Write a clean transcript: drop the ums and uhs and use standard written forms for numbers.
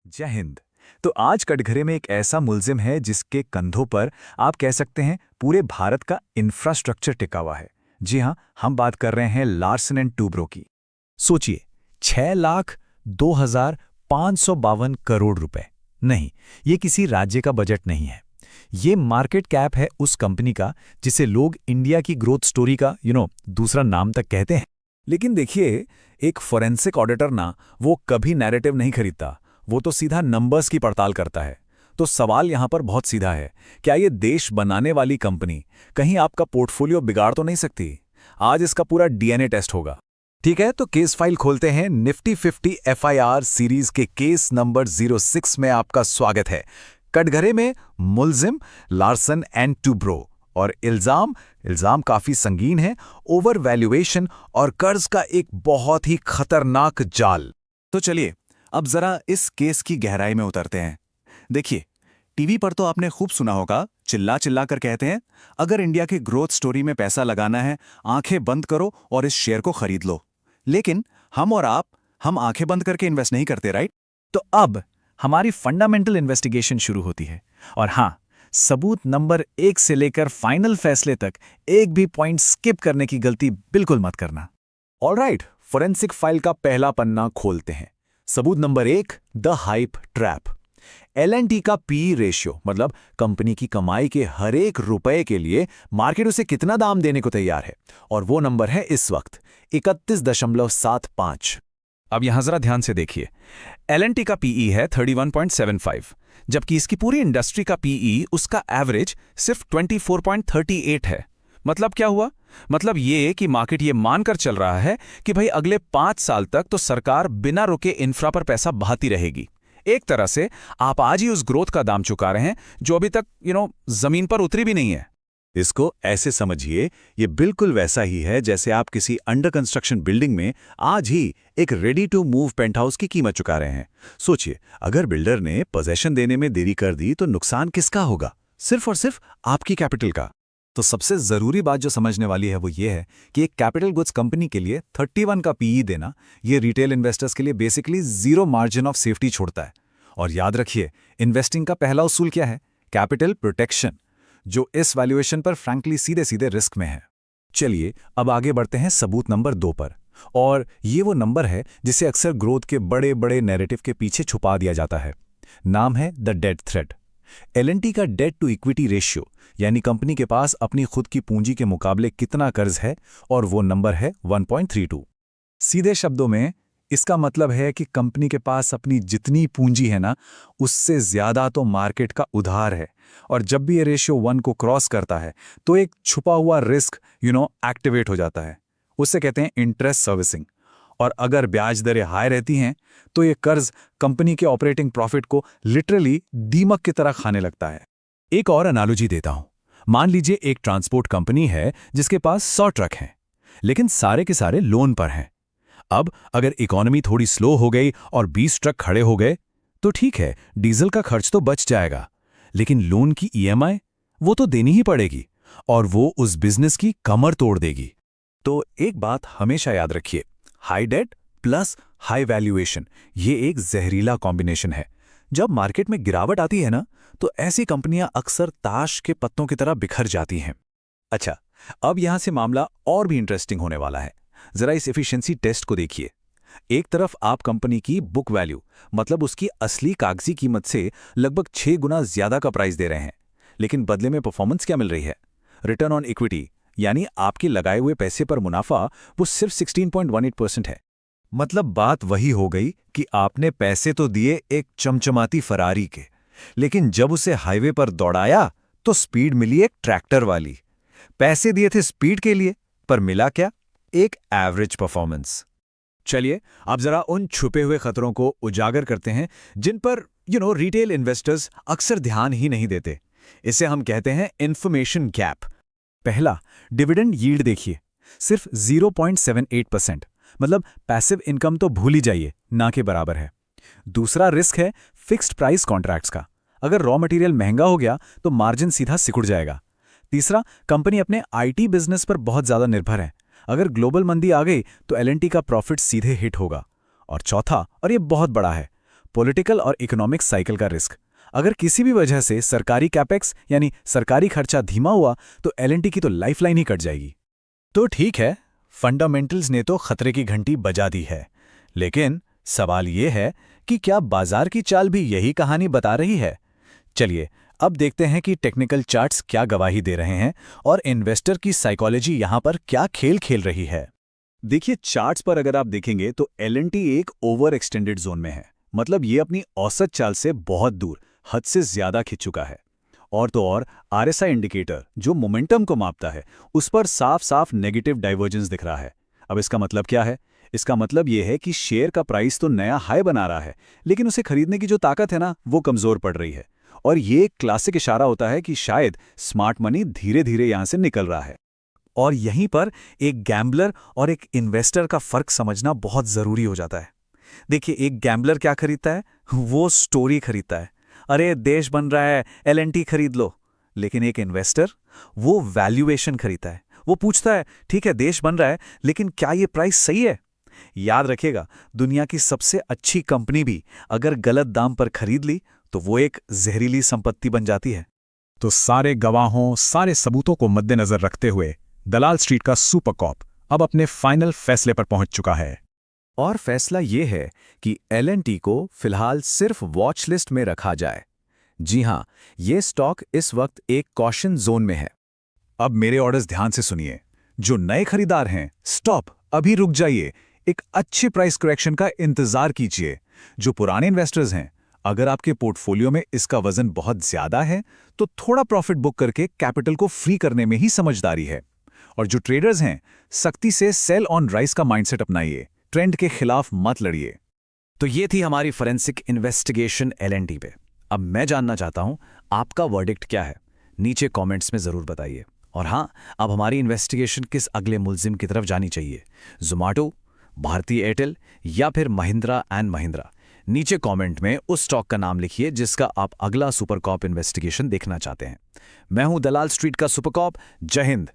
जय हिंद। तो आज कटघरे में एक ऐसा मुल्जिम है जिसके कंधों पर आप कह सकते हैं पूरे भारत का इंफ्रास्ट्रक्चर टिका हुआ है। जी हाँ, हम बात कर रहे हैं लार्सन एंड टूब्रो की। सोचिए, 6,02,552 रुपए। नहीं, ये किसी राज्य का बजट नहीं है। ये मार्केट कैप है उस कंपनी का जिसे लोग इंडिया की ग्रोथ स्टोरी का दूसरा नाम तक कहते हैं। लेकिन देखिए, एक फोरेंसिक ऑडिटर ना, वो कभी नैरेटिव नहीं खरीदता, वो तो सीधा नंबर्स की पड़ताल करता है। तो सवाल यहां पर बहुत सीधा है, क्या ये देश बनाने वाली कंपनी कहीं आपका पोर्टफोलियो बिगाड़ तो नहीं सकती? आज इसका पूरा डीएनए टेस्ट होगा। ठीक है, तो केस फाइल खोलते हैं। निफ्टी 50 एफआईआर सीरीज के केस नंबर 06 में आपका स्वागत है। कटघरे में मुल्जिम लार्सन एंड टूब्रो, और इल्जाम काफी संगीन है, ओवर वैल्यूएशन और कर्ज का एक बहुत ही खतरनाक जाल। तो चलिए अब जरा इस केस की गहराई में उतरते हैं। देखिए, टीवी पर तो आपने खूब सुना होगा, चिल्ला चिल्ला कर कहते हैं, अगर इंडिया की ग्रोथ स्टोरी में पैसा लगाना है, आंखें बंद करो और इस शेयर को खरीद लो। लेकिन हम और आप, हम आंखें बंद करके इन्वेस्ट नहीं करते, राइट? तो अब हमारी फंडामेंटल इन्वेस्टिगेशन शुरू होती है। और हां, सबूत नंबर 1 से लेकर फाइनल फैसले तक एक भी पॉइंट स्किप करने की गलती बिल्कुल मत करना। ऑलराइट, फोरेंसिक फाइल का पहला पन्ना खोलते हैं। सबूत number 1, the hype trap. L&T का पी रेशियो, मतलब कंपनी की कमाई के हर एक रुपए के लिए मार्केट उसे कितना दाम देने को तैयार है, और वो नंबर है इस वक्त 31.75। अब यहां जरा ध्यान से देखिए, L&T का पीई है 31.75, जबकि इसकी पूरी इंडस्ट्री का पीई, उसका एवरेज सिर्फ 24.38 है। मतलब क्या हुआ? मतलब ये कि मार्केट ये मानकर चल रहा है कि भाई अगले 5 साल तक तो सरकार बिना रुके इंफ्रा पर पैसा बहाती रहेगी। एक तरह से आप आज ही उस ग्रोथ का दाम चुका रहे हैं जो अभी तक जमीन पर उतरी भी नहीं है। इसको ऐसे समझिए, ये बिल्कुल वैसा ही है जैसे आप किसी अंडर कंस्ट्रक्शन बिल्डिंग में आज ही एक रेडी टू मूव पेंटहाउस की कीमत चुका रहे हैं। सोचिए, अगर बिल्डर ने पोजेशन देने में देरी कर दी तो नुकसान किसका होगा? सिर्फ और सिर्फ आपकी कैपिटल का। तो सबसे जरूरी बात जो समझने वाली है वो ये है कि एक कैपिटल गुड्स कंपनी के लिए 31 का पीई देना, ये रिटेल इन्वेस्टर्स के लिए basically zero margin of safety छोड़ता है। और याद रखिए, इन्वेस्टिंग का पहला उसूल क्या है? कैपिटल प्रोटेक्शन, जो इस वैल्यूएशन पर फ्रैंकली सीधे सीधे रिस्क में है। चलिए अब आगे बढ़ते हैं सबूत नंबर 2 पर। और ये वो नंबर है जिसे अक्सर ग्रोथ के बड़े बड़े नैरेटिव के पीछे छुपा दिया जाता है। नाम है द डेट थ्रेट। L&T का डेट टू इक्विटी रेशियो, यानी कंपनी के पास अपनी खुद की पूंजी के मुकाबले कितना कर्ज है, और वो नंबर है 1.32। सीधे शब्दों में इसका मतलब है कि कंपनी के पास अपनी जितनी पूंजी है ना, उससे ज्यादा तो मार्केट का उधार है। और जब भी ये रेशियो 1 को क्रॉस करता है तो एक छुपा हुआ रिस्क एक्टिवेट हो जाता है। उससे कहते हैं इंटरेस्ट सर्विसिंग। और अगर ब्याज दरें हाई रहती हैं तो ये कर्ज कंपनी के ऑपरेटिंग प्रॉफिट को लिटरली दीमक की तरह खाने लगता है। एक और एनालॉजी देता हूं। मान लीजिए एक ट्रांसपोर्ट कंपनी है जिसके पास 100 ट्रक हैं, लेकिन सारे के सारे लोन पर हैं। अब अगर इकोनॉमी थोड़ी स्लो हो गई और 20 ट्रक खड़े हो गए तो ठीक है, डीजल का खर्च तो बच जाएगा, लेकिन लोन की ईएमआई वो तो देनी ही पड़ेगी, और वो उस बिजनेस की कमर तोड़ देगी। तो एक बात हमेशा याद रखिए, high debt plus high valuation, ये एक जहरीला कॉम्बिनेशन है। जब मार्केट में गिरावट आती है ना, तो ऐसी कंपनियां अक्सर ताश के पत्तों की तरह बिखर जाती हैं। अच्छा, अब यहां से मामला और भी इंटरेस्टिंग होने वाला है। जरा इस एफिशिएंसी टेस्ट को देखिए। एक तरफ आप कंपनी की बुक वैल्यू, मतलब उसकी असली कागजी कीमत से लगभग 6 गुना ज्यादा का प्राइस दे रहे हैं, लेकिन बदले में परफॉर्मेंस क्या मिल रही है? रिटर्न ऑन इक्विटी, यानी आपके लगाए हुए पैसे पर मुनाफा, वो सिर्फ 16.18% है। मतलब बात वही हो गई कि आपने पैसे तो दिए एक चमचमाती फरारी के, लेकिन जब उसे हाईवे पर दौड़ाया तो स्पीड मिली एक ट्रैक्टर वाली। पैसे दिए थे स्पीड के लिए, पर मिला क्या? एक एवरेज परफॉर्मेंस। चलिए अब जरा उन छुपे हुए खतरों को उजागर करते हैं जिन पर रिटेल इन्वेस्टर्स अक्सर ध्यान ही नहीं देते। इसे हम कहते हैं इंफॉर्मेशन गैप। पहला, डिविडेंड यील्ड देखिए, सिर्फ 0.78%, मतलब पैसिव इनकम तो भूल ही जाइए, ना के बराबर है। दूसरा रिस्क है फिक्स्ड प्राइस कॉन्ट्रैक्ट्स का। अगर रॉ मटेरियल महंगा हो गया तो मार्जिन सीधा सिकुड़ जाएगा। तीसरा, कंपनी अपने आईटी बिजनेस पर बहुत ज्यादा निर्भर है। अगर ग्लोबल मंदी आ गई तो L&T का प्रॉफिट सीधे हिट होगा। और चौथा, और ये बहुत बड़ा है, पॉलिटिकल और इकोनॉमिक साइकिल का रिस्क। अगर किसी भी वजह से सरकारी कैपेक्स यानी सरकारी खर्चा धीमा हुआ तो एलएनटी की तो लाइफलाइन ही कट जाएगी। तो ठीक है, फंडामेंटल्स ने तो खतरे की घंटी बजा दी है, लेकिन सवाल ये है कि क्या बाजार की चाल भी यही कहानी बता रही है? चलिए अब देखते हैं कि टेक्निकल चार्ट्स क्या गवाही दे रहे हैं और इन्वेस्टर की साइकोलॉजी यहां पर क्या खेल खेल रही है। देखिए, चार्ट्स पर अगर आप देखेंगे तो एलएनटी एक ओवर एक्सटेंडेड जोन में है। मतलब ये अपनी औसत चाल से बहुत दूर, हद से ज्यादा खिंच चुका है। और तो और आरएसआई इंडिकेटर जो मोमेंटम को मापता है, उस पर साफ साफ नेगेटिव डाइवर्जेंस दिख रहा है। अब इसका मतलब क्या है? इसका मतलब ये है कि शेयर का प्राइस तो नया हाई बना रहा है, लेकिन उसे खरीदने की जो ताकत है ना, वो कमजोर पड़ रही है। और ये एक क्लासिक इशारा होता है कि शायद स्मार्ट मनी धीरे धीरे यहां से निकल रहा है। और यहीं पर एक गैम्बलर और एक इन्वेस्टर का फर्क समझना बहुत जरूरी हो जाता है। देखिए, एक गैम्बलर क्या खरीदता है? वो स्टोरी खरीदता है, अरे देश बन रहा है, एलएनटी खरीद लो। लेकिन एक इन्वेस्टर वो वैल्यूएशन खरीदता है। वो पूछता है, ठीक है देश बन रहा है, लेकिन क्या ये प्राइस सही है? याद रखिएगा, दुनिया की सबसे अच्छी कंपनी भी अगर गलत दाम पर खरीद ली तो वो एक जहरीली संपत्ति बन जाती है। तो सारे गवाहों, सारे सबूतों को मद्देनजर रखते हुए दलाल स्ट्रीट का सुपर कॉप अब अपने फाइनल फैसले पर पहुंच चुका है। और फैसला ये है कि एलएनटी को फिलहाल सिर्फ वॉच लिस्ट में रखा जाए। जी हां, ये स्टॉक इस वक्त एक कॉशन जोन में है। अब मेरे ऑर्डर्स ध्यान से सुनिए। जो नए खरीदार हैं, स्टॉप, अभी रुक जाइए। एक अच्छी प्राइस करेक्शन का इंतजार कीजिए। जो पुराने इन्वेस्टर्स हैं, अगर आपके पोर्टफोलियो में इसका वजन बहुत ज्यादा है तो थोड़ा प्रॉफिट बुक करके कैपिटल को फ्री करने में ही समझदारी है। और जो ट्रेडर्स हैं, सख्ती से सेल ऑन राइस का माइंडसेट अपनाइए, ट्रेंड के खिलाफ मत लड़िए। तो ये थी हमारी फोरेंसिक इन्वेस्टिगेशन एलएनटी पे। अब मैं जानना चाहता हूं आपका वर्डिक्ट क्या है, नीचे कमेंट्स में जरूर बताइए। और हां, अब हमारी इन्वेस्टिगेशन किस अगले मुल्जिम की तरफ जानी चाहिए, जोमैटो, भारतीय एयरटेल या फिर महिंद्रा एंड महिंद्रा? नीचे कमेंट में उस स्टॉक का नाम लिखिए जिसका आप अगला सुपर कॉप इन्वेस्टिगेशन देखना चाहते हैं। मैं हूं दलाल स्ट्रीट का सुपर कॉप। जय हिंद।